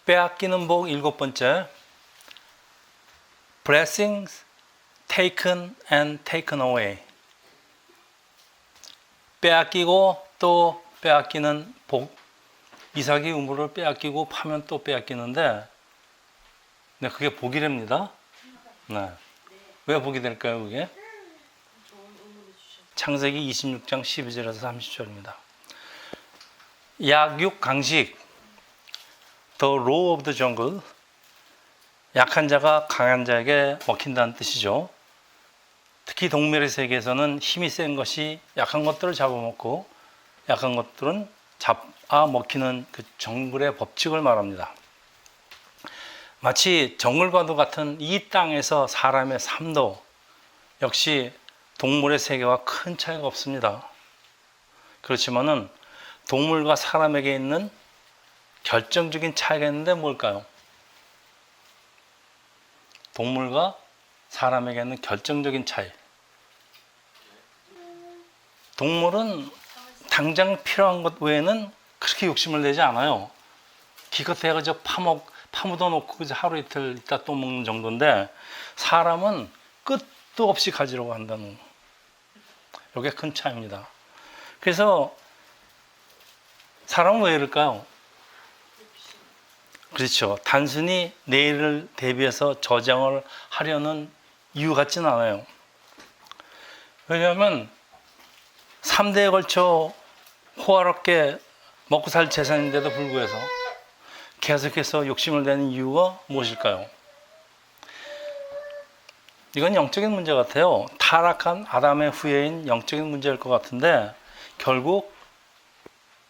빼앗기는 복 일곱 번째. Blessings taken and taken away. 빼앗기고 또 빼앗기는 복. 이삭이 우물을 빼앗기고 파면 또 빼앗기는데, 네, 그게 복이랍니다. 네. 왜 복이 될까요, 그게? 창세기 26장 12절에서 30절입니다. 약육 강식, the law of the jungle. 약한 자가 강한 자에게 먹힌다는 뜻이죠. 특히 동물의 세계에서는 힘이 센 것이 약한 것들을 잡아먹고 약한 것들은 잡아먹히는 그 정글의 법칙을 말합니다. 마치 정글과도 같은 이 땅에서 사람의 삶도 역시 동물의 세계와 큰 차이가 없습니다. 그렇지만은 동물과 사람에게 있는 결정적인 차이가 있는데 뭘까요? 동물과 사람에게 있는 결정적인 차이. 동물은 당장 필요한 것 외에는 그렇게 욕심을 내지 않아요. 기껏해야 그저 파묻어 놓고 하루 이틀 있다 또 먹는 정도인데, 사람은 끝도 없이 가지려고 한다는, 이게 큰 차이입니다. 그래서 사람은 왜 이럴까요? 그렇죠. 단순히 내일을 대비해서 저장을 하려는 이유 같지는 않아요. 왜냐하면 3대에 걸쳐 호화롭게 먹고 살 재산인데도 불구해서 계속해서 욕심을 내는 이유가 무엇일까요? 이건 영적인 문제 같아요. 타락한 아담의 후예인 영적인 문제일 것 같은데, 결국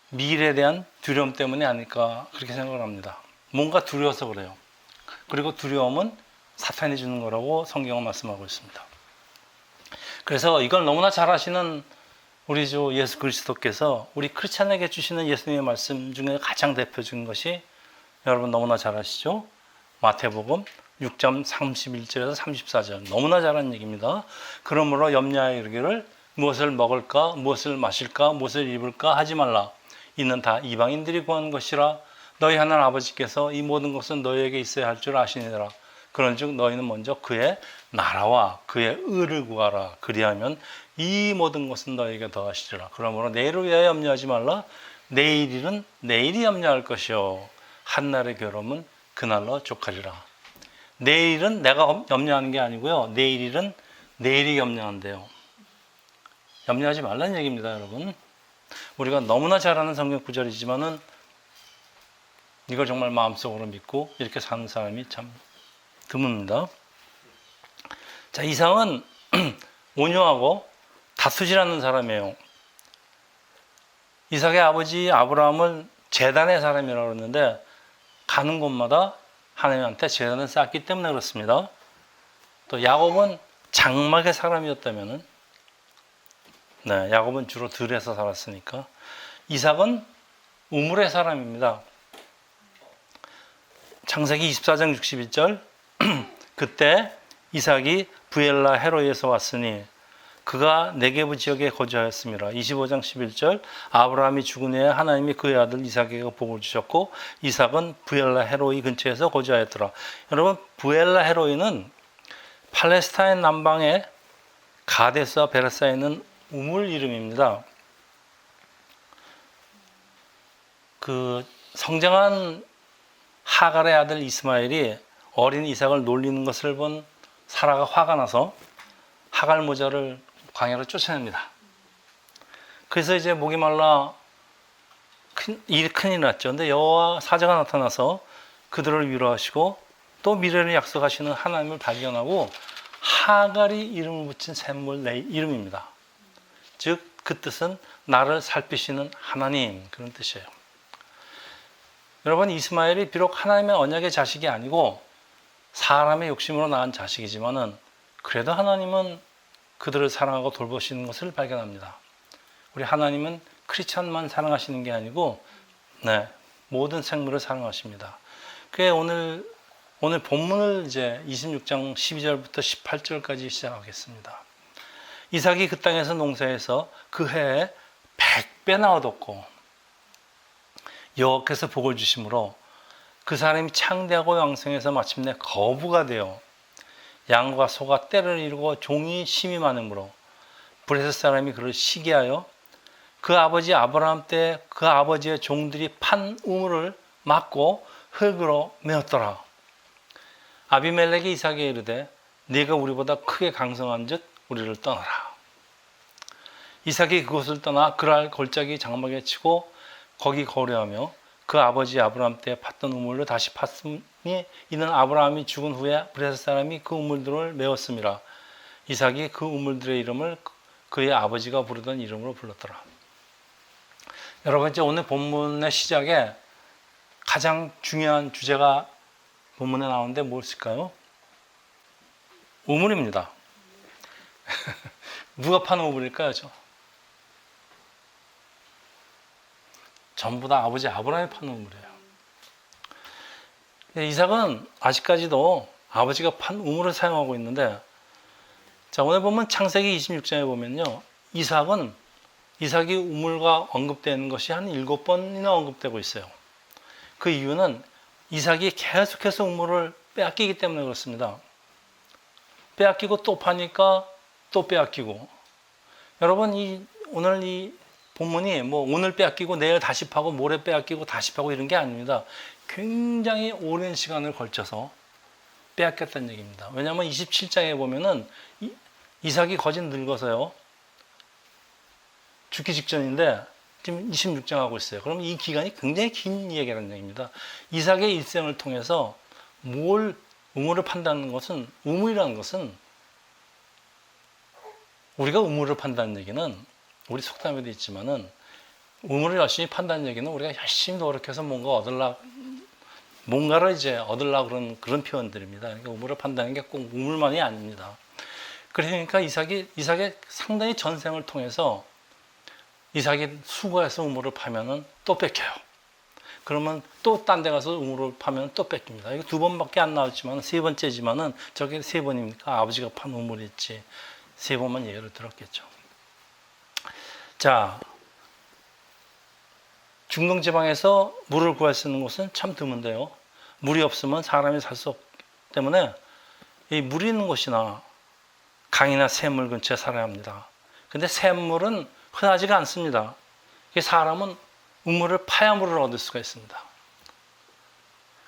미래에 대한 두려움 때문이 아닐까 그렇게 생각을 합니다. 뭔가 두려워서 그래요. 그리고 두려움은 사탄이 주는 거라고 성경은 말씀하고 있습니다. 그래서 이걸 너무나 잘 아시는 우리 주 예수 그리스도께서 우리 크리스찬에게 주시는 예수님의 말씀 중에 가장 대표적인 것이, 여러분 너무나 잘 아시죠? 마태복음 6장 31절에서 34절. 너무나 잘 아는 얘기입니다. 그러므로 염려하여 이르기를 무엇을 먹을까, 무엇을 마실까, 무엇을 입을까 하지 말라. 이는 다 이방인들이 구하는 것이라. 너희 하나님 아버지께서 이 모든 것은 너희에게 있어야 할 줄 아시니라. 그런즉 너희는 먼저 그의 나라와 그의 의를 구하라. 그리하면 이 모든 것은 너희에게 더하시리라. 그러므로 내일을 위하여 염려하지 말라. 내일 일은 내일이 염려할 것이요 한날의 괴로움은 그날로 족하리라. 내일은 내가 염려하는 게 아니고요, 내일 일은 내일이 염려한대요. 염려하지 말라는 얘기입니다, 여러분. 우리가 너무나 잘 아는 성경 구절이지만은 이걸 정말 마음속으로 믿고 이렇게 사는 사람이 참 드뭅니다. 자, 이삭은 온유하고 다투지 않는 사람이에요. 이삭의 아버지 아브라함을 제단의 사람이라고 그러는데, 가는 곳마다 하나님한테 제단을 쌓았기 때문에 그렇습니다. 또 야곱은 장막의 사람이었다면은, 네, 야곱은 주로 들에서 살았으니까, 이삭은 우물의 사람입니다. 창세기 24장 61절. 그때 이삭이 부엘라 헤로이에서 왔으니 그가 네게부 지역에 거주하였습니다. 25장 11절. 아브라함이 죽은 후에 하나님이 그의 아들 이삭에게 복을 주셨고 이삭은 부엘라 헤로이 근처에서 거주하였더라. 여러분, 부엘라 헤로이는 팔레스타인 남방의 가데스와 베레사에 있는 우물 이름입니다. 그 성장한 하갈의 아들 이스마엘이 어린 이삭을 놀리는 것을 본 사라가 화가 나서 하갈 모자를 광야로 쫓아냅니다. 그래서 이제 목이 말라 큰일 났죠. 근데 여호와 사자가 나타나서 그들을 위로하시고 또 미래를 약속하시는 하나님을 발견하고 하갈이 이름을 붙인 샘물 내 이름입니다. 즉 그 뜻은 나를 살피시는 하나님, 그런 뜻이에요. 여러분, 이스마엘이 비록 하나님의 언약의 자식이 아니고 사람의 욕심으로 낳은 자식이지만은 그래도 하나님은 그들을 사랑하고 돌보시는 것을 발견합니다. 우리 하나님은 크리스찬만 사랑하시는 게 아니고, 네, 모든 생물을 사랑하십니다. 그게 오늘 본문을 이제 26장 12절부터 18절까지 시작하겠습니다. 이삭이 그 땅에서 농사해서 그 해에 100배나 얻었고 여호와께서 복을 주심으로 그 사람이 창대하고 왕성해서 마침내 거부가 되어 양과 소가 때를 이루고 종이 심히 많으므로 브레셋 사람이 그를 시기하여 그 아버지 아브라함 때 그 아버지의 종들이 판 우물을 막고 흙으로 메었더라. 아비멜렉이 이삭에게 이르되 네가 우리보다 크게 강성한즉 우리를 떠나라. 이삭이 그곳을 떠나 그랄 골짜기 장막에 치고 거기 거류하며 그 아버지 아브라함 때 팠던 우물로 다시 팠으니 이는 아브라함이 죽은 후에 브레셋 사람이 그 우물들을 메었음이라. 이삭이 그 우물들의 이름을 그의 아버지가 부르던 이름으로 불렀더라. 여러분, 이제 오늘 본문의 시작에 가장 중요한 주제가 본문에 나오는데 무엇일까요? 우물입니다. 누가 파는 우물일까요? 전부 다 아버지 아브라함이 파는 우물이에요. 이삭은 아직까지도 아버지가 판 우물을 사용하고 있는데, 자, 오늘 보면 창세기 26장에 보면요, 이삭이 우물과 언급되는 것이 한 7번이나 언급되고 있어요. 그 이유는 이삭이 계속해서 우물을 빼앗기기 때문에 그렇습니다. 빼앗기고 또 파니까 또 빼앗기고. 여러분, 오늘 이 본문이 뭐 오늘 빼앗기고 내일 다시 파고 모레 빼앗기고 다시 파고 이런 게 아닙니다. 굉장히 오랜 시간을 걸쳐서 빼앗겼다는 얘기입니다. 왜냐하면 27장에 보면은 이삭이 거진 늙어서요, 죽기 직전인데 지금 26장 하고 있어요. 그럼 이 기간이 굉장히 긴 얘기라는 얘기입니다. 이삭의 일생을 통해서 우물을 판다는 것은, 우물이라는 것은, 우리가 우물을 판다는 얘기는, 우리 속담에도 있지만은, 우물을 열심히 판다는 얘기는 우리가 열심히 노력해서 뭔가를 이제 얻으려고 그런 표현들입니다. 그러니까 우물을 판다는 게 꼭 우물만이 아닙니다. 그러니까 이삭의 상당히 전생을 통해서 이삭이 수고해서 우물을 파면은 또 뺏겨요. 그러면 또 딴 데 가서 우물을 파면 또 뺏깁니다. 이거 2번밖에 안 나왔지만, 3번째지만은 저게 3번입니까? 아버지가 판 우물이 있지. 3번만 예를 들었겠죠. 자, 중동 지방에서 물을 구할 수 있는 곳은 참 드문데요. 물이 없으면 사람이 살 수 없기 때문에 이 물이 있는 곳이나 강이나 샘물 근처에 살아야 합니다. 근데 샘물은 흔하지가 않습니다. 사람은 우물을 파야 물을 얻을 수가 있습니다.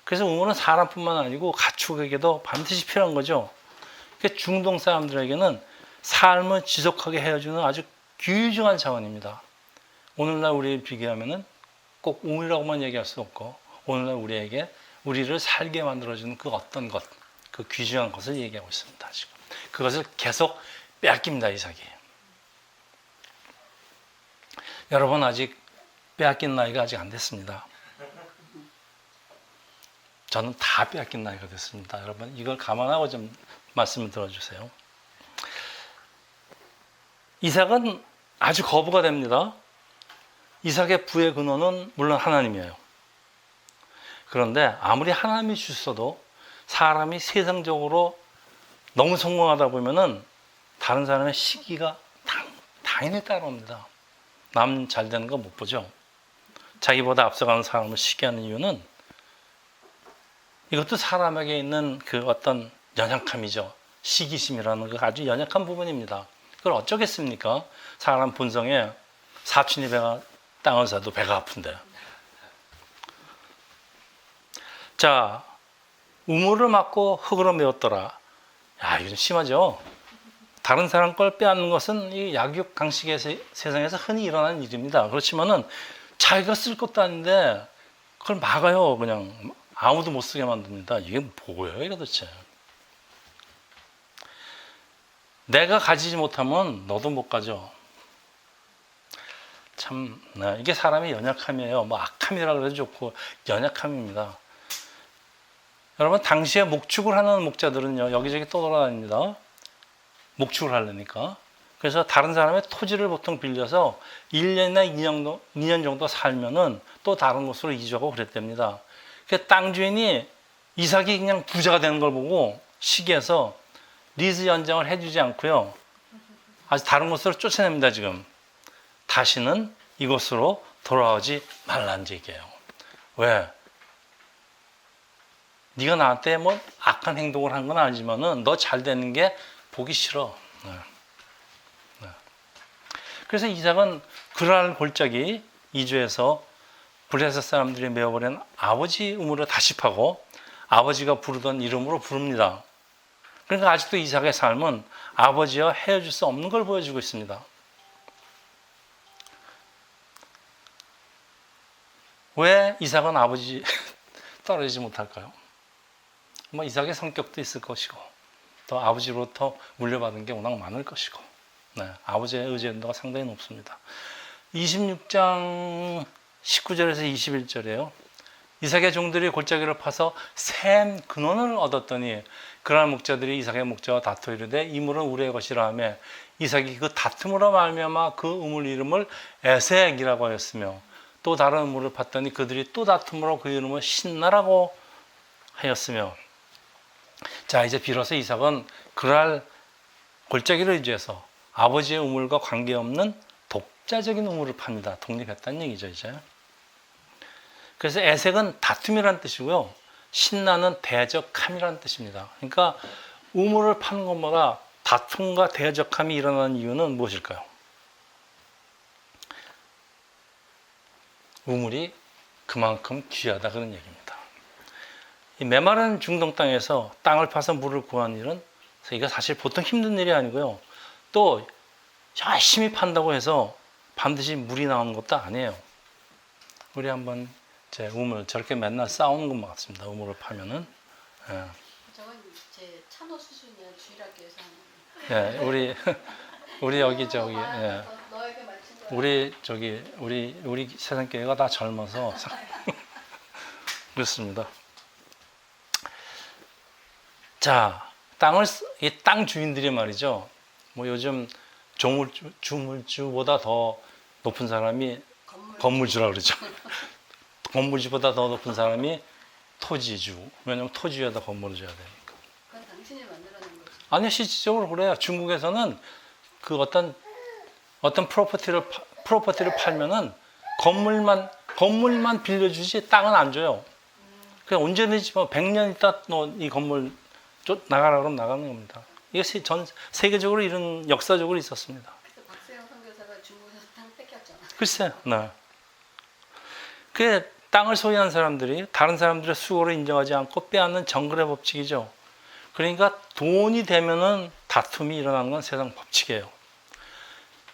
그래서 우물은 사람뿐만 아니고 가축에게도 반드시 필요한 거죠. 중동 사람들에게는 삶을 지속하게 해주는 아주 귀중한 자원입니다. 오늘날 우리를 비교하면은 꼭 우물이라고만 얘기할 수 없고, 오늘날 우리를 살게 만들어주는 그 어떤 것, 그 귀중한 것을 얘기하고 있습니다. 지금 그것을 계속 빼앗깁니다, 이삭이. 여러분, 아직 빼앗긴 나이가 아직 안 됐습니다. 저는 다 빼앗긴 나이가 됐습니다. 여러분, 이걸 감안하고 좀 말씀을 들어주세요. 이삭은 아주 거부가 됩니다. 이삭의 부의 근원은 물론 하나님이에요. 그런데 아무리 하나님이 주셔도 사람이 세상적으로 너무 성공하다 보면은 다른 사람의 시기가 당연히 따라옵니다. 남 잘 되는 거 못 보죠. 자기보다 앞서가는 사람을 시기하는 이유는 이것도 사람에게 있는 그 어떤 연약함이죠. 시기심이라는 그 아주 연약한 부분입니다. 그걸 어쩌겠습니까? 사람 본성에 사촌이 땅을 사도 배가 아픈데. 자, 우물을 막고 흙으로 메웠더라. 야, 이거 좀 심하죠? 다른 사람 걸 빼앗는 것은 이 약육 강식의 세상에서 흔히 일어나는 일입니다. 그렇지만은 자기가 쓸 것도 아닌데 그걸 막아요. 그냥 아무도 못 쓰게 만듭니다. 이게 뭐예요, 이거 도대체? 내가 가지지 못하면 너도 못 가져. 참, 이게 사람의 연약함이에요. 뭐 악함이라 그래도 좋고 연약함입니다. 여러분, 당시에 목축을 하는 목자들은요, 여기저기 떠돌아다닙니다. 목축을 하려니까. 그래서 다른 사람의 토지를 보통 빌려서 1년이나 2년 정도 살면은 또 다른 곳으로 이주하고 그랬답니다. 그 땅 주인이 이삭이 그냥 부자가 되는 걸 보고 시기해서 리즈 연장을 해주지 않고요, 아주 다른 곳으로 쫓아냅니다. 지금 다시는 이곳으로 돌아오지 말란 얘기예요. 왜? 네가 나한테 뭐 악한 행동을 한 건 아니지만은 너 잘 되는 게 보기 싫어. 그래서 이삭은 그랄 골짜기 이주해서 블레셋 사람들이 메어버린 아버지 우물을 다시 파고 아버지가 부르던 이름으로 부릅니다. 그러니까 아직도 이삭의 삶은 아버지와 헤어질 수 없는 걸 보여주고 있습니다. 왜 이삭은 아버지 떨어지지 못할까요? 뭐 이삭의 성격도 있을 것이고 또 아버지로부터 물려받은 게 워낙 많을 것이고 아버지의 의지도가 상당히 높습니다. 26장 19절에서 21절이에요. 이삭의 종들이 골짜기를 파서 샘 근원을 얻었더니 그날 목자들이 이삭의 목자와 다투어 이르되 이 물은 우리의 것이라 하며 이삭이 그 다툼으로 말미암아 그 우물 이름을 에색이라고 하였으며 또 다른 우물을 팠더니 그들이 또 다툼으로 그 이름을 신나라고 하였으며 자 이제 비로소 이삭은 그랄 골짜기를 의지해서 아버지의 우물과 관계없는 독자적인 우물을 팝니다. 독립했다는 얘기죠 이제. 그래서 에색은 다툼이라는 뜻이고요. 신나는 대적함이라는 뜻입니다. 그러니까 우물을 파는 것마다 다툼과 대적함이 일어나는 이유는 무엇일까요? 우물이 그만큼 귀하다 그런 얘기입니다. 이 메마른 중동 땅에서 땅을 파서 물을 구하는 일은 이거 사실 보통 힘든 일이 아니고요. 또 열심히 판다고 해서 반드시 물이 나오는 것도 아니에요. 우리 한번 제 우물 저렇게 맨날 싸우는 것만 같습니다. 우물을 파면은. 예. 저건 제 찬호 수준이야 주일학교에서 하는. 예, 우리 여기 저기 예. 너에게 맞춘 거야. 우리 저기 우리 세상교회가 다 젊어서 그렇습니다. 자, 이 땅 주인들이 말이죠. 뭐 요즘 주물주보다 더 높은 사람이 건물주라 그러죠. 건물주보다 더 높은 사람이 토지주. 왜냐면 토지 위에다 건물을 지어야 되니까. 그건 당신이 만들어낸 거지. 아니요, 실질적으로 그래요. 중국에서는 그 어떤 프로퍼티를 팔면은 건물만 빌려주지 땅은 안 줘요. 그냥 언제든지 뭐 100년 있다 너 이 건물 나가라 그러면 나가는 겁니다. 이것이 전 세계적으로 이런 역사적으로 있었습니다. 그래서 박세영 선교사가 중국에서 땅 뺏겼잖아. 글쎄요. 네. 그 땅을 소유한 사람들이 다른 사람들의 수고를 인정하지 않고 빼앗는 정글의 법칙이죠. 그러니까 돈이 되면은 다툼이 일어나는 건 세상 법칙이에요.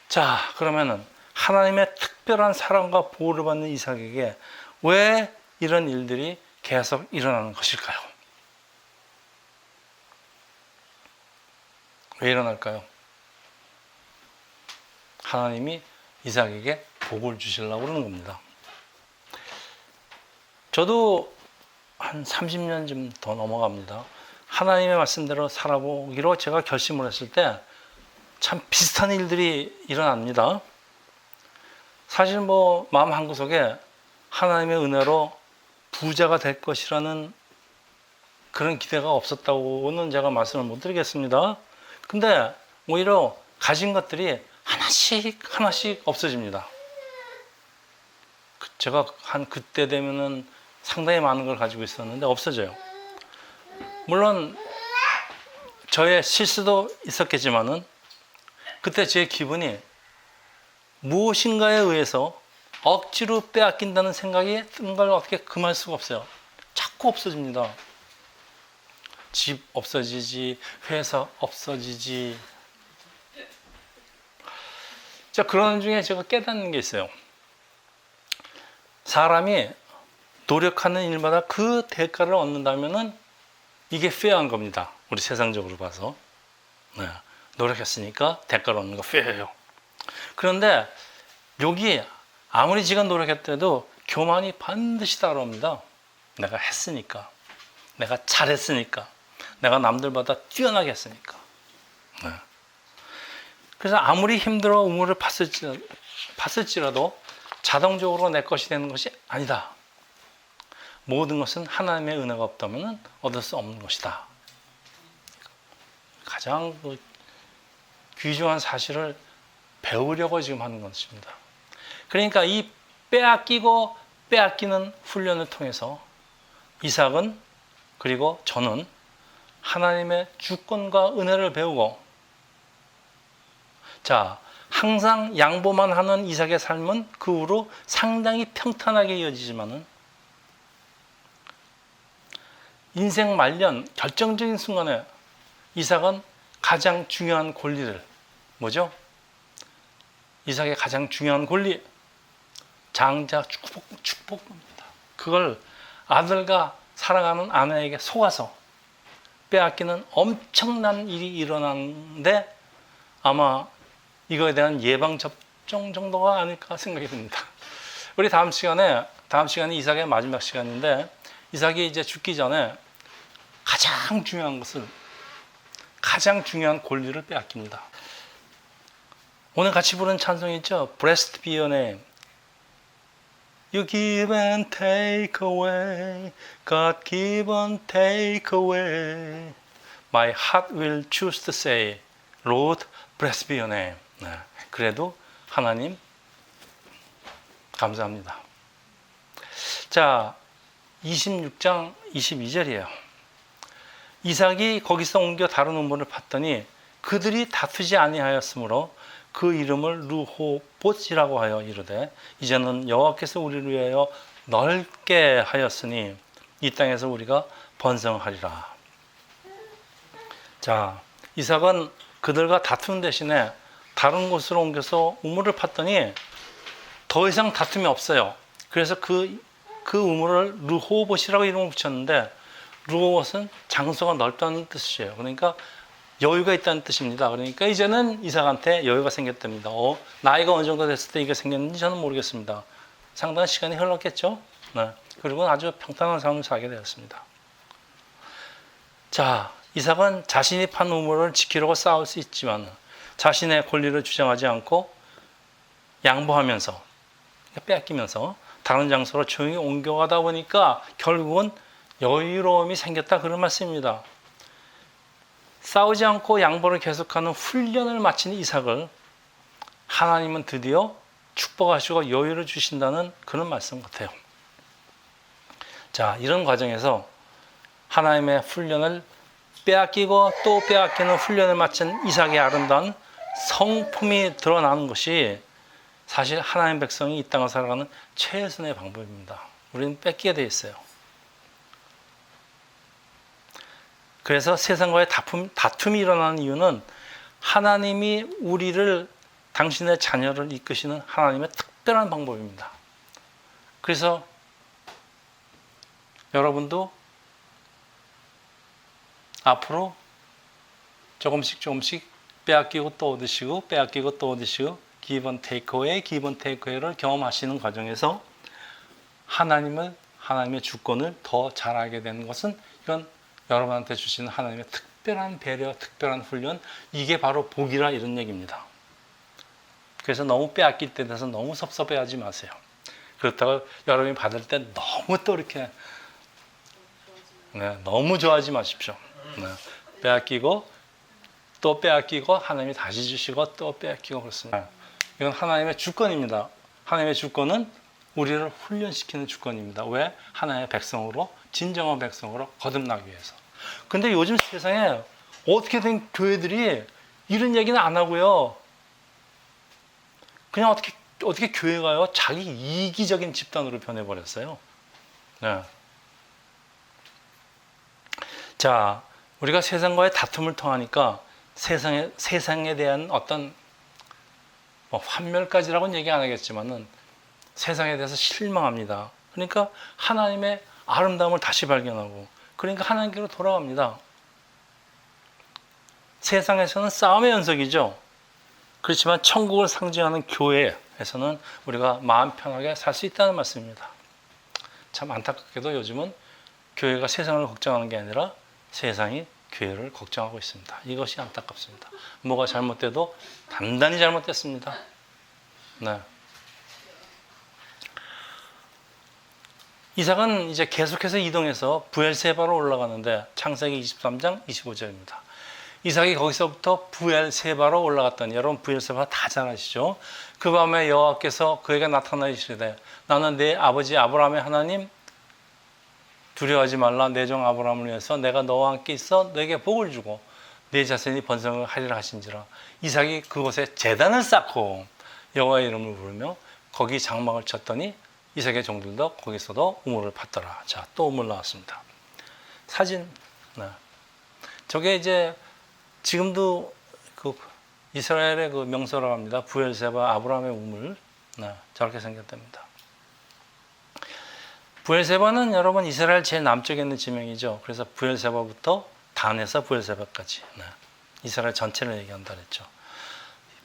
자, 그러면은 하나님의 특별한 사랑과 보호를 받는 이삭에게 왜 이런 일들이 계속 일어나는 것일까요? 왜 일어날까요? 하나님이 이삭에게 복을 주시려고 그러는 겁니다. 저도 한 30년 좀 더 넘어갑니다. 하나님의 말씀대로 살아보기로 제가 결심을 했을 때 참 비슷한 일들이 일어납니다. 사실 뭐 마음 한구석에 하나님의 은혜로 부자가 될 것이라는 그런 기대가 없었다고는 제가 말씀을 못 드리겠습니다. 근데 오히려 가진 것들이 하나씩 없어집니다. 제가 한 그때 되면은 상당히 많은 걸 가지고 있었는데 없어져요. 물론 저의 실수도 있었겠지만은 그때 제 기분이 무엇인가에 의해서 억지로 빼앗긴다는 생각이 든 걸 어떻게 금할 수가 없어요. 자꾸 없어집니다. 집 없어지지, 회사 없어지지. 자, 그런 중에 제가 깨닫는 게 있어요. 사람이 노력하는 일마다 그 대가를 얻는다면은 이게 페어한 겁니다. 우리 세상적으로 봐서. 네. 노력했으니까 대가를 얻는 거 페어예요. 그런데 여기 아무리 지가 노력했더라도 교만이 반드시 따라옵니다. 내가 했으니까. 내가 잘했으니까. 내가 남들보다 뛰어나게 했으니까. 네. 그래서 아무리 힘들어 우물을 팠을지라도 자동적으로 내 것이 되는 것이 아니다. 모든 것은 하나님의 은혜가 없다면 얻을 수 없는 것이다. 가장 귀중한 사실을 배우려고 지금 하는 것입니다. 그러니까 이 빼앗기고 빼앗기는 훈련을 통해서 이삭은 그리고 저는 하나님의 주권과 은혜를 배우고, 자, 항상 양보만 하는 이삭의 삶은 그 후로 상당히 평탄하게 이어지지만은 인생 말년 결정적인 순간에 이삭은 가장 중요한 권리를, 뭐죠? 이삭의 가장 중요한 권리, 장자 축복입니다. 그걸 아들과 사랑하는 아내에게 속아서 빼앗기는 엄청난 일이 일어나는데 아마 이거에 대한 예방접종 정도가 아닐까 생각이 듭니다. 우리 다음 시간에 이삭의 마지막 시간인데, 이삭이 이제 죽기 전에 가장 중요한 권리를 빼앗깁니다. 오늘 같이 부른 찬송이 있죠? Blessed be your name. You give and take away, God give and take away. My heart will choose to say, Lord, blessed be your name. 네. 그래도 하나님 감사합니다. 자, 26장 22절이에요. 이삭이 거기서 옮겨 다른 우물을 팠더니 그들이 다투지 아니하였으므로 그 이름을 르호봇이라고 하여 이르되 이제는 여호와께서 우리를 위하여 넓게 하였으니 이 땅에서 우리가 번성하리라. 자, 이삭은 그들과 다투는 대신에 다른 곳으로 옮겨서 우물을 팠더니 더 이상 다툼이 없어요. 그래서 그 우물을 르호봇이라고 이름을 붙였는데, 르호봇은 장소가 넓다는 뜻이에요. 그러니까 여유가 있다는 뜻입니다. 그러니까 이제는 이삭한테 여유가 생겼답니다. 나이가 어느 정도 됐을 때 이게 생겼는지 저는 모르겠습니다. 상당한 시간이 흘렀겠죠. 네. 그리고 아주 평탄한 삶을 살게 되었습니다. 자, 이삭은 자신이 판 우물을 지키려고 싸울 수 있지만 자신의 권리를 주장하지 않고 양보하면서, 빼앗기면서 다른 장소로 조용히 옮겨가다 보니까 결국은 여유로움이 생겼다, 그런 말씀입니다. 싸우지 않고 양보를 계속하는 훈련을 마친 이삭을 하나님은 드디어 축복하시고 여유를 주신다는 그런 말씀 같아요. 자, 이런 과정에서 하나님의 훈련을 빼앗기고 또 빼앗기는 훈련을 마친 이삭의 아름다운 성품이 드러나는 것이 사실 하나님의 백성이 이 땅을 살아가는 최선의 방법입니다. 우리는 뺏기게 돼 있어요. 그래서 세상과의 다툼이 일어나는 이유는 하나님이 우리를, 당신의 자녀를 이끄시는 하나님의 특별한 방법입니다. 그래서 여러분도 앞으로 조금씩 빼앗기고 또 얻으시고, 빼앗기고 또 얻으시고, give and take away를 경험하시는 과정에서 하나님의 주권을 더 잘 알게 되는 것은, 이건 여러분한테 주시는 하나님의 특별한 배려, 특별한 훈련, 이게 바로 복이라, 이런 얘기입니다. 그래서 너무 빼앗길 때 돼서 너무 섭섭해하지 마세요. 그렇다고 여러분이 받을 때 너무 또 이렇게 너무 좋아하지 마십시오. 빼앗기고 또 빼앗기고 하나님이 다시 주시고 또 빼앗기고 그렇습니다. 이건 하나님의 주권입니다. 하나님의 주권은 우리를 훈련시키는 주권입니다. 왜? 하나님의 백성으로, 진정한 백성으로 거듭나기 위해서. 근데 요즘 세상에 어떻게 된 교회들이 이런 얘기는 안 하고요. 그냥 어떻게 교회가요? 자기 이기적인 집단으로 변해버렸어요. 네. 자, 우리가 세상과의 다툼을 통하니까 세상에 대한 어떤 환멸까지라고는 얘기 안 하겠지만은 세상에 대해서 실망합니다. 그러니까 하나님의 아름다움을 다시 발견하고, 그러니까 하나님께로 돌아갑니다. 세상에서는 싸움의 연속이죠. 그렇지만 천국을 상징하는 교회에서는 우리가 마음 편하게 살 수 있다는 말씀입니다. 참 안타깝게도 요즘은 교회가 세상을 걱정하는 게 아니라 세상이 교회를 걱정하고 있습니다. 이것이 안타깝습니다. 뭐가 잘못돼도 단단히 잘못됐습니다. 네. 이삭은 이제 계속해서 이동해서 부엘세바로 올라가는데, 창세기 23장 25절입니다. 이삭이 거기서부터 부엘세바로 올라갔더니, 여러분 부엘세바 다 잘 아시죠? 그 밤에 여호와께서 그에게 나타나시되, 나는 내 아버지 아브라함의 하나님, 두려워하지 말라. 내 종 아브라함을 위해서 내가 너와 함께 있어 너에게 복을 주고 내 자손이 번성을 하리라 하신지라. 이삭이 그곳에 제단을 쌓고 여호와의 이름을 부르며 거기 장막을 쳤더니 이삭의 종들도 거기서도 우물을 팠더라. 자, 또 우물 나왔습니다. 사진. 네. 저게 이제 지금도 그 이스라엘의 그 명소라고 합니다. 부엘세바 아브라함의 우물. 네, 저렇게 생겼답니다. 부엘세바는 여러분 이스라엘 제일 남쪽에 있는 지명이죠. 그래서 부엘세바부터 단에서 부엘세바까지. 네, 이스라엘 전체를 얘기한다 그랬죠.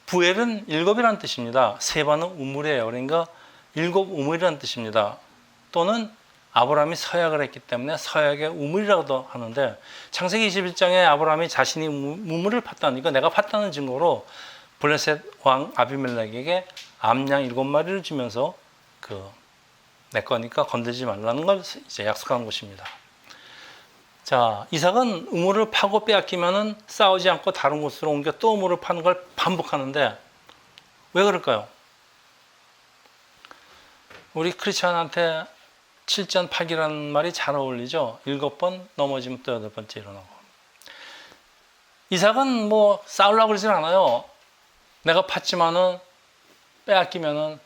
부엘은 일곱이라는 뜻입니다. 세바는 우물이에요. 그러니까 일곱 우물이라는 뜻입니다. 또는 아브라함이 서약을 했기 때문에 서약의 우물이라고도 하는데 창세기 21장에 아브라함이 자신이 우물을 팠다니까 내가 팠다는 증거로 블레셋 왕 아비멜렉에게 암양 7마리를 주면서 내 거니까 건들지 말라는 걸 이제 약속한 것입니다. 자, 이삭은 우물을 파고 빼앗기면은 싸우지 않고 다른 곳으로 옮겨 또 우물을 파는 걸 반복하는데 왜 그럴까요? 우리 크리스천한테 7전8기라는 말이 잘 어울리죠. 7번 넘어지면 또 8번째 일어나고. 이삭은 뭐 싸우려고 그러진 않아요. 내가 팠지만은 빼앗기면은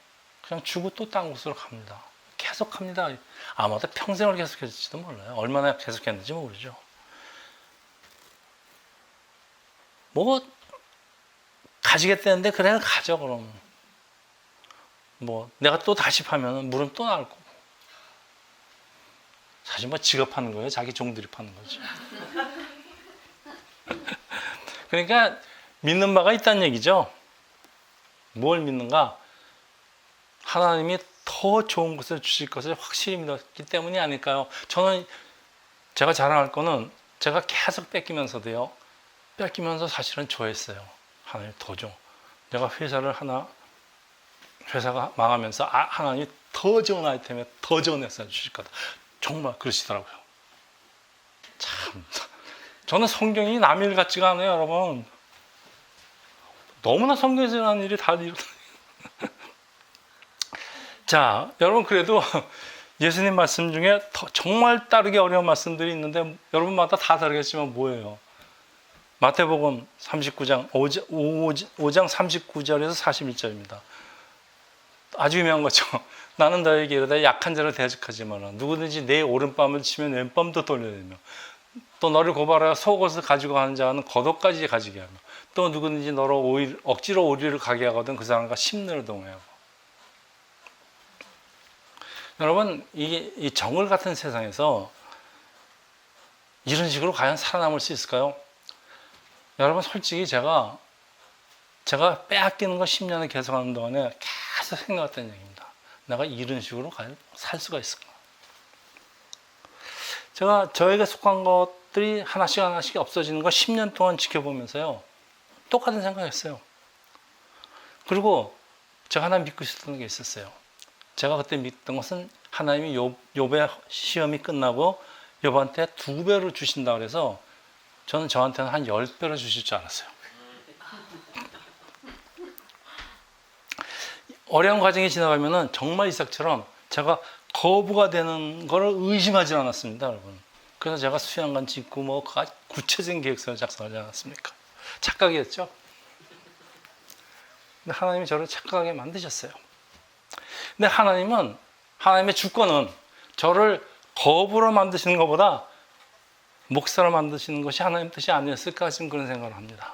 그냥 주고 또 딴 곳으로 갑니다. 계속 갑니다. 아마도 평생을 계속했을지도 몰라요. 얼마나 계속했는지 모르죠. 뭐 가지겠다는데 그래 가죠 그럼. 뭐 내가 또 다시 파면은 물은 또 나올 거고. 사실 뭐 지가 파는 거예요. 자기 종들이 파는 거죠. 그러니까 믿는 바가 있다는 얘기죠. 뭘 믿는가? 하나님이 더 좋은 것을 주실 것을 확실히 믿었기 때문이 아닐까요? 저는 제가 자랑할 거는 제가 계속 뺏기면서도요. 뺏기면서 사실은 좋아했어요. 하나님 더 줘. 내가 회사가 망하면서 하나님이 더 좋은 아이템에 더 좋은 회사를 주실 거다. 정말 그러시더라고요. 참, 저는 성경이 남의 일 같지가 않아요, 여러분. 너무나 성경에서 일어나는 일이 다 일어나요. 자, 여러분 그래도 예수님 말씀 중에 정말 따르기 어려운 말씀들이 있는데 여러분마다 다 다르겠지만 뭐예요? 마태복음 39장 5장 39절에서 41절입니다. 아주 유명한 거죠. 나는 너에게 이르되 약한 자를 대적하지 마라. 누구든지 내 오른뺨을 치면 왼뺨도 돌려내며 또 너를 고발하여 속옷을 가지고 가는 자는 겉옷까지 가지게 하며 또 누구든지 너로 억지로 오리를 가게 하거든 그 사람과 심리를 동하고. 여러분 이 정글 같은 세상에서 이런 식으로 과연 살아남을 수 있을까요? 여러분 솔직히 제가 빼앗기는 거 10년을 계속하는 동안에 계속 생각했던 얘기입니다. 내가 이런 식으로 살 수가 있을까? 제가 저에게 속한 것들이 하나씩 없어지는 거 10년 동안 지켜보면서요. 똑같은 생각했어요. 그리고 제가 하나 믿고 있었던 게 있었어요. 제가 그때 믿던 것은 하나님이 욥의 시험이 끝나고 욥한테 2배로 주신다 그래서 저는 저한테는 한 10배로 주실 줄 알았어요. 어려운 과정이 지나가면은 정말 이삭처럼 제가 거부가 되는 거를 의심하지 않았습니다, 여러분. 그래서 제가 수양관 짓고 뭐 구체적인 계획서를 작성하지 않았습니까? 착각이었죠. 근데 하나님이 저를 착각하게 만드셨어요. 근데 하나님의 주권은 저를 거부로 만드시는 것보다 목사로 만드시는 것이 하나님 뜻이 아니었을까 지금 그런 생각을 합니다.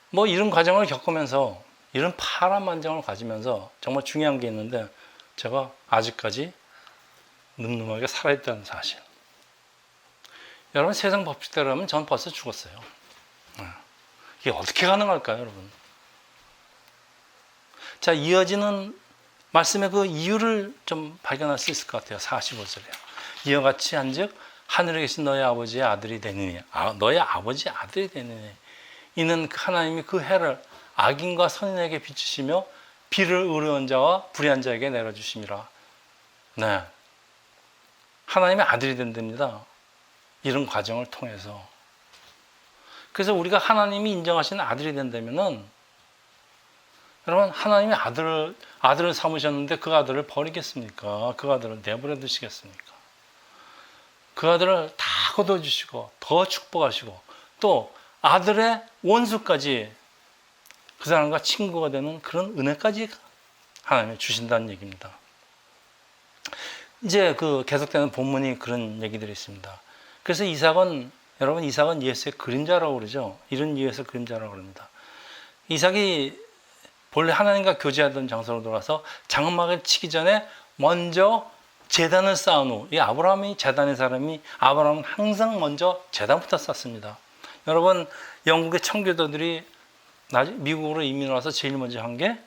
뭐 이런 과정을 겪으면서 이런 파란만장을 가지면서 정말 중요한 게 있는데 제가 아직까지 늠름하게 살아있다는 사실. 여러분 세상 법칙대로 하면 전 벌써 죽었어요. 이게 어떻게 가능할까요, 여러분? 자, 이어지는 말씀의 그 이유를 좀 발견할 수 있을 것 같아요. 45절에요. 이와 같이 한즉 하늘에 계신 너의 아버지의 아들이 되느니 너의 아버지의 아들이 되느니 이는 하나님이 그 해를 악인과 선인에게 비추시며 비를 의로운 자와 불의한 자에게 내려주심이라. 네, 하나님의 아들이 된답니다. 이런 과정을 통해서. 그래서 우리가 하나님이 인정하시는 아들이 된다면은 여러분, 하나님이 아들을 삼으셨는데 그 아들을 버리겠습니까? 그 아들을 내버려 두시겠습니까? 그 아들을 다 거둬주시고 더 축복하시고 또 아들의 원수까지 그 사람과 친구가 되는 그런 은혜까지 하나님이 주신다는 얘기입니다. 이제 그 계속되는 본문이 그런 얘기들이 있습니다. 그래서 여러분 이삭은 예수의 그림자라고 그러죠. 이런 이유에서 그림자라고 그럽니다. 이삭이 본래 하나님과 교제하던 장소로 돌아서 장막을 치기 전에 먼저 제단을 쌓은 후, 이 아브라함이 제단의 사람이 아브라함은 항상 먼저 제단부터 쌓습니다. 여러분, 영국의 청교도들이 미국으로 이민 와서 제일 먼저 한 게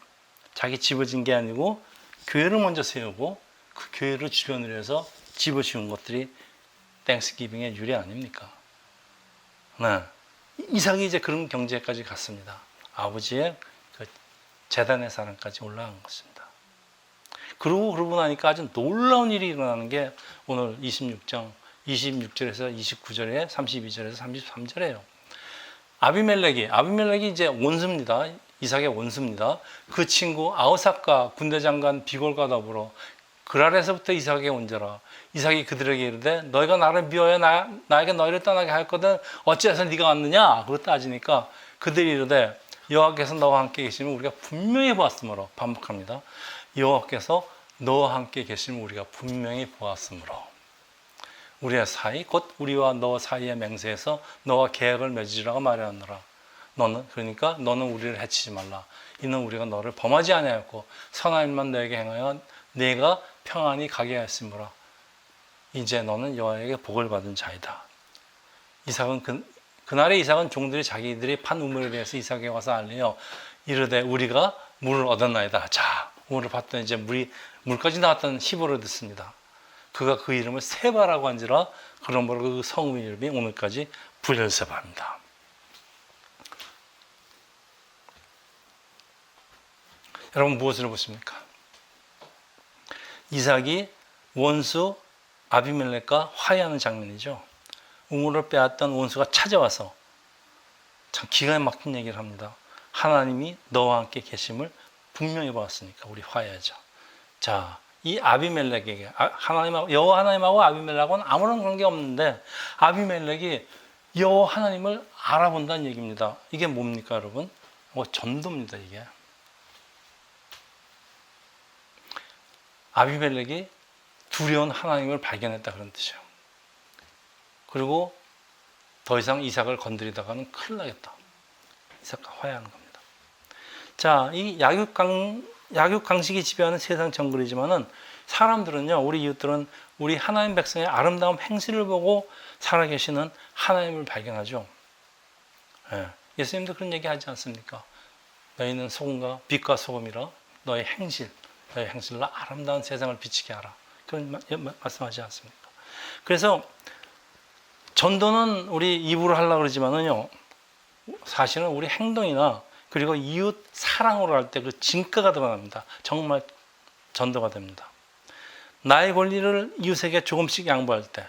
자기 집을 진 게 아니고 교회를 먼저 세우고 그 교회를 주변으로 해서 집을 지은 것들이 땡스기빙의 유래 아닙니까? 네. 이삭이 이제 그런 경제까지 갔습니다. 아버지의 그 제단의 사랑까지 올라간 것입니다. 그러고 나니까 아주 놀라운 일이 일어나는 게 오늘 26절에서 29절에 32절에서 33절이에요. 아비멜렉이 이제 원수입니다. 이삭의 원수입니다. 그 친구 아우삭과 군대 장관 비골과 더불어 그랄에서부터 이삭에게 온저라. 이삭이 그들에게 이르되 너희가 나를 미워해 나에게 너희를 떠나게 하였거든 어찌해서 네가 왔느냐? 그거 따지니까 그들이 이르되 여호와께서 너와 함께 계시면 우리가 분명히 보았으므로 반복합니다. 여호와께서 너와 함께 계시면 우리가 분명히 보았으므로 우리의 사이 곧 우리와 너 사이의 맹세에서 너와 계약을 맺으라고 말하노라. 너는 우리를 해치지 말라. 이는 우리가 너를 범하지 아니하였고 선한 일만 너에게 행하여 내가 평안히 가게 하였으므로 이제 너는 여호와에게 복을 받은 자이다. 이삭은 그날에 이삭은 종들이 자기들이 판 우물에 대해서 이삭에게 와서 알리어 이르되 우리가 물을 얻었나이다. 자, 우물을 봤더니 이제 물까지 나왔다는 히브리어를 듣습니다. 그가 그 이름을 세바라고 한지라 그러므로 그 성읍 이름이 오늘까지 브엘세바입니다. 여러분 무엇을 보십니까? 이삭이 원수 아비멜렉과 화해하는 장면이죠. 우물을 빼앗던 원수가 찾아와서 참 기가 막힌 얘기를 합니다. 하나님이 너와 함께 계심을 분명히 보았으니까 우리 화해하자. 자, 이 아비멜렉에게 여호와 하나님하고 아비멜렉하고는 아무런 관계 없는데 아비멜렉이 여호와 하나님을 알아본다는 얘기입니다. 이게 뭡니까, 여러분? 전도입니다, 이게. 아비멜렉이 두려운 하나님을 발견했다 그런 뜻이에요. 그리고 더 이상 이삭을 건드리다가는 큰일 나겠다. 이삭과 화해하는 겁니다. 자, 이 약육강식이 지배하는 세상 정글이지만은 사람들은요, 우리 이웃들은 우리 하나님 백성의 아름다운 행실을 보고 살아계시는 하나님을 발견하죠. 예수님도 그런 얘기 하지 않습니까? 너희는 소금과 빛과 소금이라 너의 행실로 아름다운 세상을 비치게 하라. 그런 말씀하지 않습니까? 그래서 전도는 우리 입으로 하려고 그러지만은요, 사실은 우리 행동이나 그리고 이웃 사랑으로 할 때 그 진가가 드러납니다. 정말 전도가 됩니다. 나의 권리를 이웃에게 조금씩 양보할 때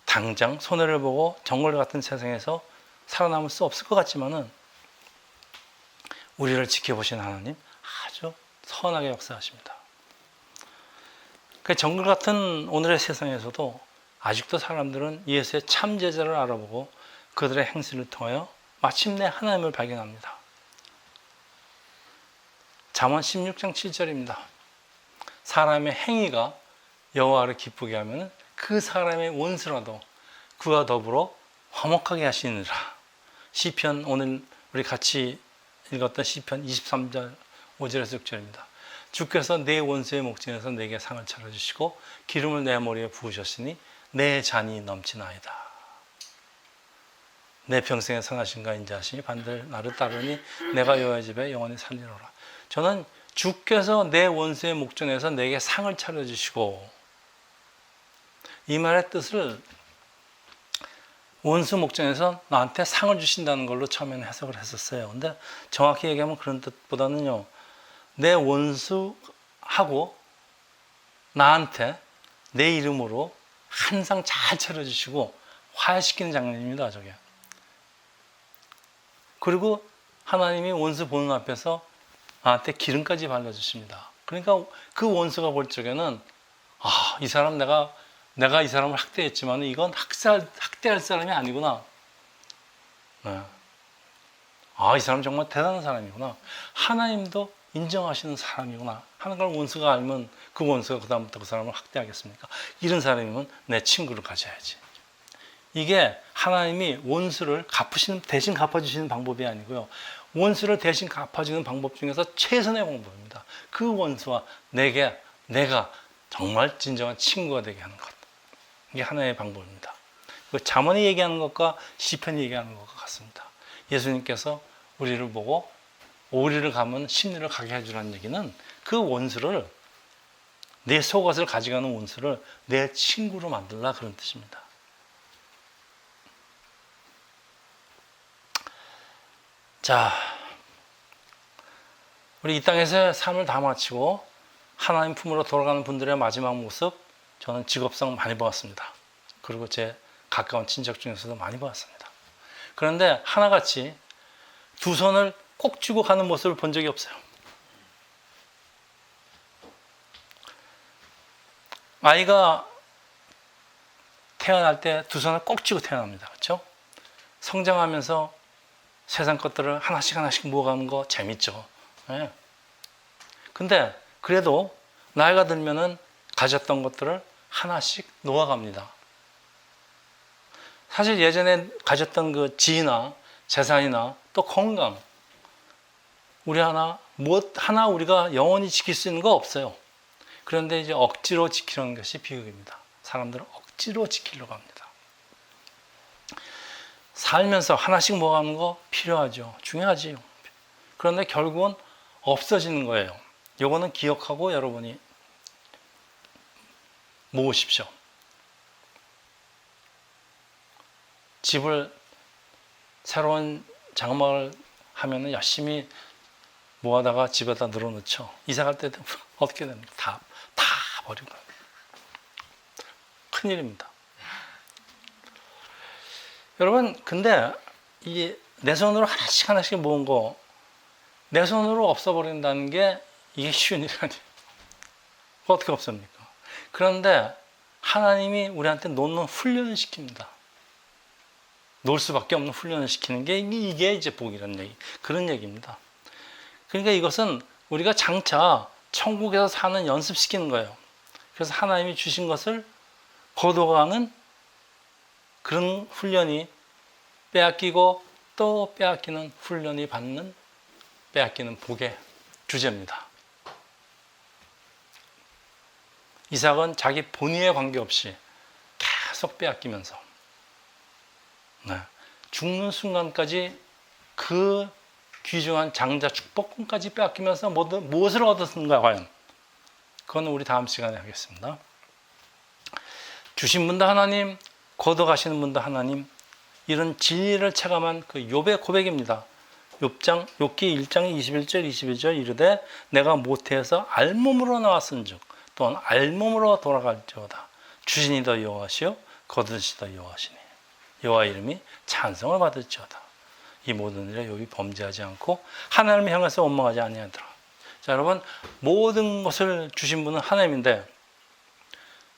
당장 손해를 보고 정글 같은 세상에서 살아남을 수 없을 것 같지만은 우리를 지켜보신 하나님 아주 선하게 역사하십니다. 그 정글 같은 오늘의 세상에서도 아직도 사람들은 예수의 참 제자를 알아보고 그들의 행실을 통하여 마침내 하나님을 발견합니다. 잠언 16장 7절입니다. 사람의 행위가 여호와를 기쁘게 하면 그 사람의 원수라도 그와 더불어 화목하게 하시느니라. 시편, 오늘 우리 같이 읽었던 시편 23절 5절에서 6절입니다. 주께서 내 원수의 목전에서 내게 상을 차려주시고 기름을 내 머리에 부으셨으니 내 잔이 넘치나이다. 내 평생에 선하신가 인자하시니 반들 나를 따르니 내가 여호와의 집에 영원히 살리로라. 저는 주께서 내 원수의 목전에서 내게 상을 차려주시고, 이 말의 뜻을 원수 목전에서 나한테 상을 주신다는 걸로 처음에는 해석을 했었어요. 근데 정확히 얘기하면 그런 뜻보다는요, 내 원수하고 나한테 내 이름으로 한 상 잘 차려주시고 화해시키는 장면입니다, 저게. 그리고 하나님이 원수 보는 앞에서 나한테 기름까지 발라주십니다. 그러니까 그 원수가 볼 적에는 이 사람 내가 이 사람을 학대했지만 이건 학대할 사람이 아니구나. 네. 이 사람 정말 대단한 사람이구나. 하나님도 인정하시는 사람이구나 하는 걸 원수가 알면 그 원수가 그다음부터 그 사람을 학대하겠습니까? 이런 사람이면 내 친구를 가져야지. 이게 하나님이 원수를 대신 갚아주시는 방법이 아니고요. 원수를 대신 갚아주는 방법 중에서 최선의 방법입니다. 그 원수와 내가 정말 진정한 친구가 되게 하는 것. 이게 하나의 방법입니다. 잠언이 얘기하는 것과 시편이 얘기하는 것과 같습니다. 예수님께서 우리를 보고 오리를 감은 심리를 가게 해주라는 얘기는 그 원수를, 내 속옷을 가져가는 원수를 내 친구로 만들라, 그런 뜻입니다. 자, 우리 이 땅에서의 삶을 다 마치고 하나님 품으로 돌아가는 분들의 마지막 모습, 저는 직업상 많이 보았습니다. 그리고 제 가까운 친척 중에서도 많이 보았습니다. 그런데 하나같이 두 손을 꼭 쥐고 가는 모습을 본 적이 없어요. 아이가 태어날 때 두 손을 꼭 쥐고 태어납니다. 그렇죠? 성장하면서 세상 것들을 하나씩 모아가는 거 재밌죠. 네. 근데 그래도 나이가 들면은 가졌던 것들을 하나씩 놓아갑니다. 사실 예전에 가졌던 그 지위나 재산이나 또 건강, 하나 우리가 영원히 지킬 수 있는 거 없어요. 그런데 이제 억지로 지키려는 것이 비극입니다. 사람들은 억지로 지키려고 합니다. 살면서 하나씩 모아가는 거 필요하죠. 중요하지요. 그런데 결국은 없어지는 거예요. 요거는 기억하고 여러분이 모으십시오. 집을 새로운 장막을 하면 열심히 모아다가 집에다 늘어놓죠. 이사 갈 때 어떻게 됩니까? 다 버리고. 큰일입니다. 여러분, 근데 이게 내 손으로 하나씩 모은 거, 내 손으로 없어버린다는 게 이게 쉬운 일이 아니에요. 어떻게 없습니까? 그런데 하나님이 우리한테 놓는 훈련을 시킵니다. 놓을 수밖에 없는 훈련을 시키는 게 이게 이제 복이라는 얘기, 그런 얘기입니다. 그러니까 이것은 우리가 장차 천국에서 사는 연습시키는 거예요. 그래서 하나님이 주신 것을 거둬가는 그런 훈련이, 빼앗기고 또 빼앗기는 훈련이 받는, 빼앗기는 복의 주제입니다. 이삭은 자기 본의에 관계없이 계속 빼앗기면서 죽는 순간까지 그 귀중한 장자 축복권까지 빼앗기면서 무엇을 얻었는가 과연? 그건 우리 다음 시간에 하겠습니다. 주신 분도 하나님, 거둬가시는 분도 하나님, 이런 진리를 체감한 그 욥의 고백입니다. 욥기 1장 21절 22절 이르되 내가 모태에서 알몸으로 나왔은즉 또한 알몸으로 돌아갈지어다. 주신이다 여호와시요 거두시다 여호와시니 여호와 이름이 찬송을 받을지어다. 이 모든 일에 욥이 범죄하지 않고 하나님을 향해서 원망하지 아니하더라. 자, 여러분, 모든 것을 주신 분은 하나님인데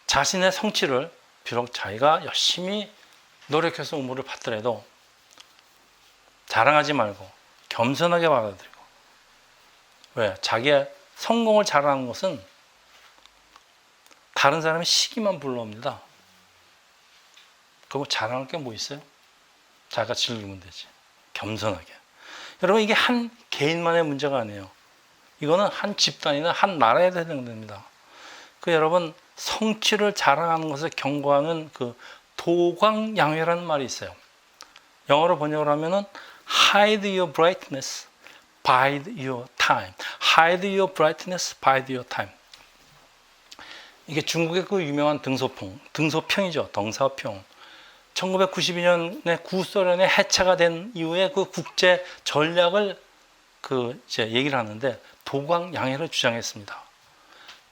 자신의 성취를 비록 자기가 열심히 노력해서 우물을 받더라도 자랑하지 말고 겸손하게 받아들이고, 왜? 자기의 성공을 자랑하는 것은 다른 사람의 시기만 불러옵니다. 그거 자랑할 게 뭐 있어요? 자기가 즐기면 되지. 겸손하게. 여러분, 이게 한 개인만의 문제가 아니에요. 이거는 한 집단이나 한 나라에도 해당됩니다. 여러분, 성취를 자랑하는 것을 경고하는 그 도광양회라는 말이 있어요. 영어로 번역을 하면은 hide your brightness, bide your time. hide your brightness, bide your time. 이게 중국의 그 유명한 등소평이죠. 덩사평. 1992년에 구소련의 해체가 된 이후에 그 국제 전략을 이제 얘기를 하는데 도광양회를 주장했습니다.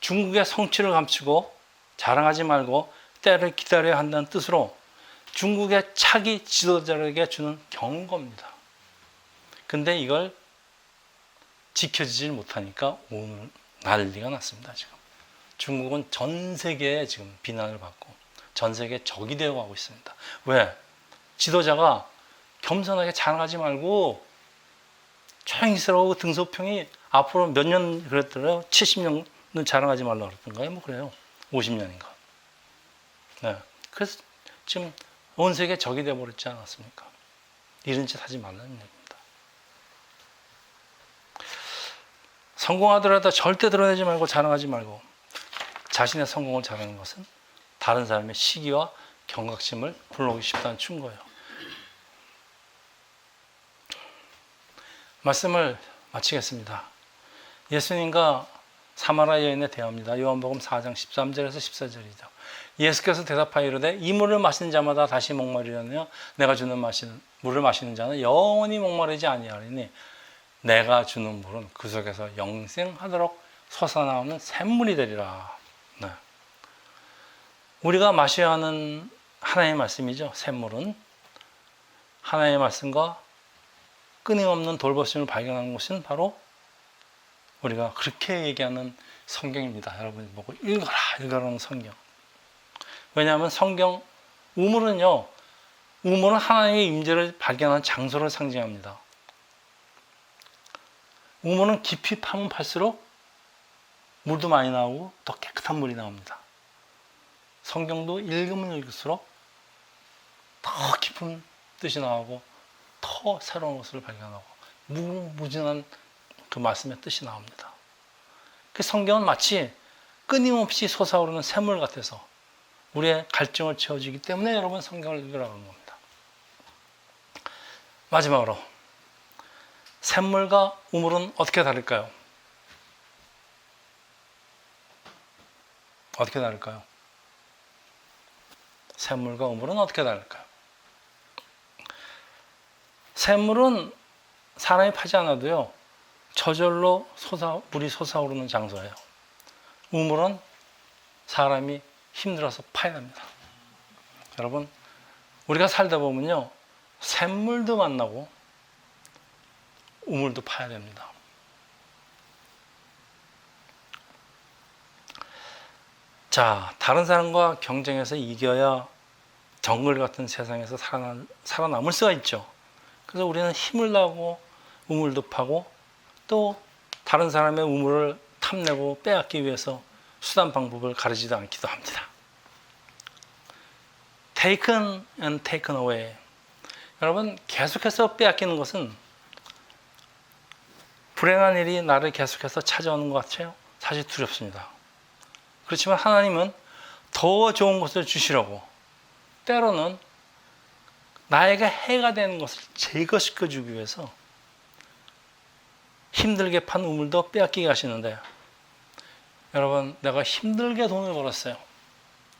중국의 성취를 감추고 자랑하지 말고 때를 기다려야 한다는 뜻으로 중국의 차기 지도자에게 주는 경고입니다. 근데 이걸 지켜지질 못하니까 오늘 난리가 났습니다. 지금 중국은 전 세계에 지금 비난을 받고 전 세계 적이 되어 가고 있습니다. 왜? 지도자가 겸손하게 자랑하지 말고 조용히 있으라고 등소평이 앞으로 몇 년 그랬더래요. 70년은 자랑하지 말라고 그랬던가요? 뭐 그래요. 50년인가. 네. 그래서 지금 온 세계 적이 되어버렸지 않았습니까? 이런 짓 하지 말라는 얘기입니다. 성공하더라도 절대 드러내지 말고 자랑하지 말고 자신의 성공을 자랑하는 것은 다른 사람의 시기와 경각심을 불러오기 쉽다는 충고예요. 말씀을 마치겠습니다. 예수님과 사마리아 여인의 대화입니다. 요한복음 4장 13절에서 14절이죠. 예수께서 대답하여 이르되 이 물을 마시는 자마다 다시 목마르려느냐 내가 주는 물을 마시는 자는 영원히 목마르지 아니하리니 내가 주는 물은 그 속에서 영생하도록 솟아나오는 샘물이 되리라. 네. 우리가 마셔야 하는 하나님의 말씀이죠. 샘물은 하나님의 말씀과 끊임없는 돌보심을 발견하는 것은 바로 우리가 그렇게 얘기하는 성경입니다. 여러분이 보고 읽어라는 성경. 왜냐하면 성경 우물은 하나님의 임재를 발견하는 장소를 상징합니다. 우물은 깊이 파면 팔수록 물도 많이 나오고 더 깨끗한 물이 나옵니다. 성경도 읽으면 읽을수록 더 깊은 뜻이 나오고 더 새로운 것을 발견하고 무궁무진한 그 말씀의 뜻이 나옵니다. 그 성경은 마치 끊임없이 솟아오르는 샘물 같아서 우리의 갈증을 채워주기 때문에 여러분 성경을 읽으라고 하는 겁니다. 마지막으로 샘물과 우물은 어떻게 다를까요? 어떻게 다를까요? 샘물과 우물은 어떻게 다를까요? 샘물은 사람이 파지 않아도요 저절로 물이 솟아오르는 장소예요. 우물은 사람이 힘들어서 파야 합니다. 여러분 우리가 살다 보면요 샘물도 만나고 우물도 파야 됩니다. 자, 다른 사람과 경쟁해서 이겨야 정글 같은 세상에서 살아남을 수가 있죠. 그래서 우리는 힘을 다하고 우물도 파고 또 다른 사람의 우물을 탐내고 빼앗기 위해서 수단 방법을 가르치지도 않기도 합니다. Taken and taken away. 여러분 계속해서 빼앗기는 것은 불행한 일이 나를 계속해서 찾아오는 것 같아요. 사실 두렵습니다. 그렇지만 하나님은 더 좋은 것을 주시려고 때로는 나에게 해가 되는 것을 제거시켜주기 위해서 힘들게 판 우물도 빼앗기게 하시는데 여러분 내가 힘들게 돈을 벌었어요.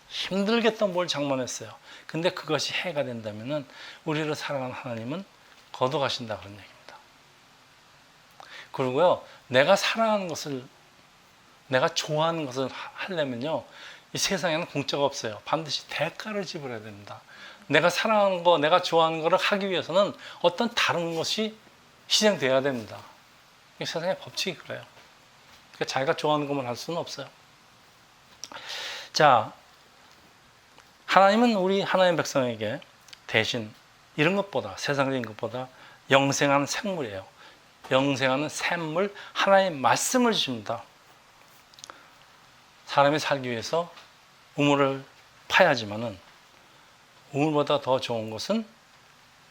힘들게 또 뭘 장만했어요. 근데 그것이 해가 된다면 우리를 사랑하는 하나님은 거둬가신다 그런 얘기입니다. 그리고요 내가 사랑하는 것을 내가 좋아하는 것을 하려면요 이 세상에는 공짜가 없어요. 반드시 대가를 지불해야 됩니다. 내가 사랑하는 거 내가 좋아하는 거를 하기 위해서는 어떤 다른 것이 희생되어야 됩니다. 이 세상의 법칙이 그래요. 그러니까 자기가 좋아하는 것만 할 수는 없어요. 자, 하나님은 우리 하나님 백성에게 대신 이런 것보다 세상적인 것보다 영생하는 생물이에요. 영생하는 샘물 하나님의 말씀을 주십니다. 사람이 살기 위해서 우물을 파야지만은 우물보다 더 좋은 것은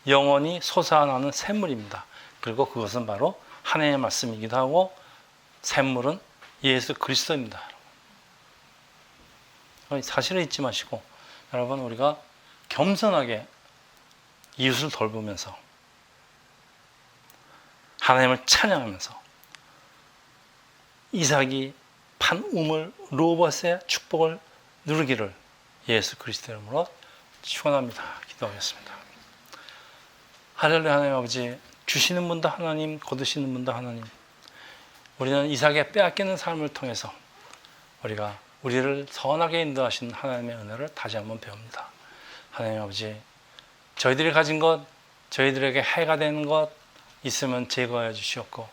영원히 솟아나는 샘물입니다. 그리고 그것은 바로 하나님의 말씀이기도 하고 샘물은 예수 그리스도입니다. 사실을 잊지 마시고 여러분 우리가 겸손하게 이웃을 돌보면서 하나님을 찬양하면서 이삭이 판 우물 로봇의 축복을 누리기를 예수 그리스도 이름으로 축원합니다. 기도하겠습니다. 할렐루야. 하나님 아버지 주시는 분도 하나님 거두시는 분도 하나님 우리는 이삭의 빼앗기는 삶을 통해서 우리가 우리를 선하게 인도하신 하나님의 은혜를 다시 한번 배웁니다. 하나님 아버지 저희들이 가진 것 저희들에게 해가 되는 것 있으면 제거해 주시옵고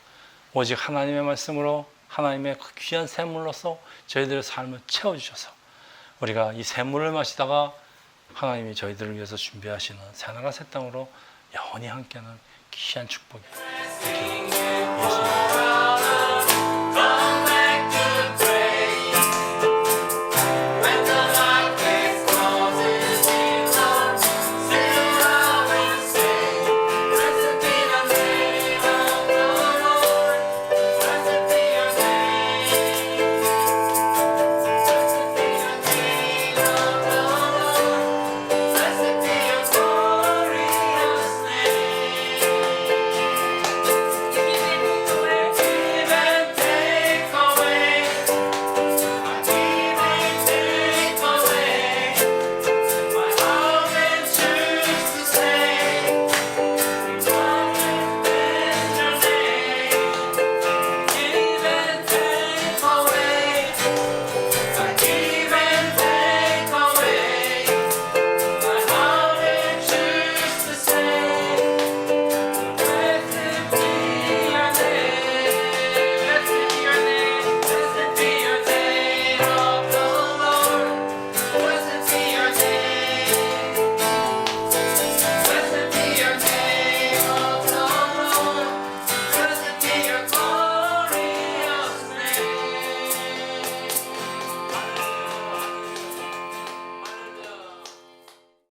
오직 하나님의 말씀으로 하나님의 그 귀한 샘물로서 저희들의 삶을 채워주셔서 우리가 이 샘물을 마시다가 하나님이 저희들을 위해서 준비하시는 새나라 새 땅으로 영원히 함께하는 귀한 축복이 되기를 예수님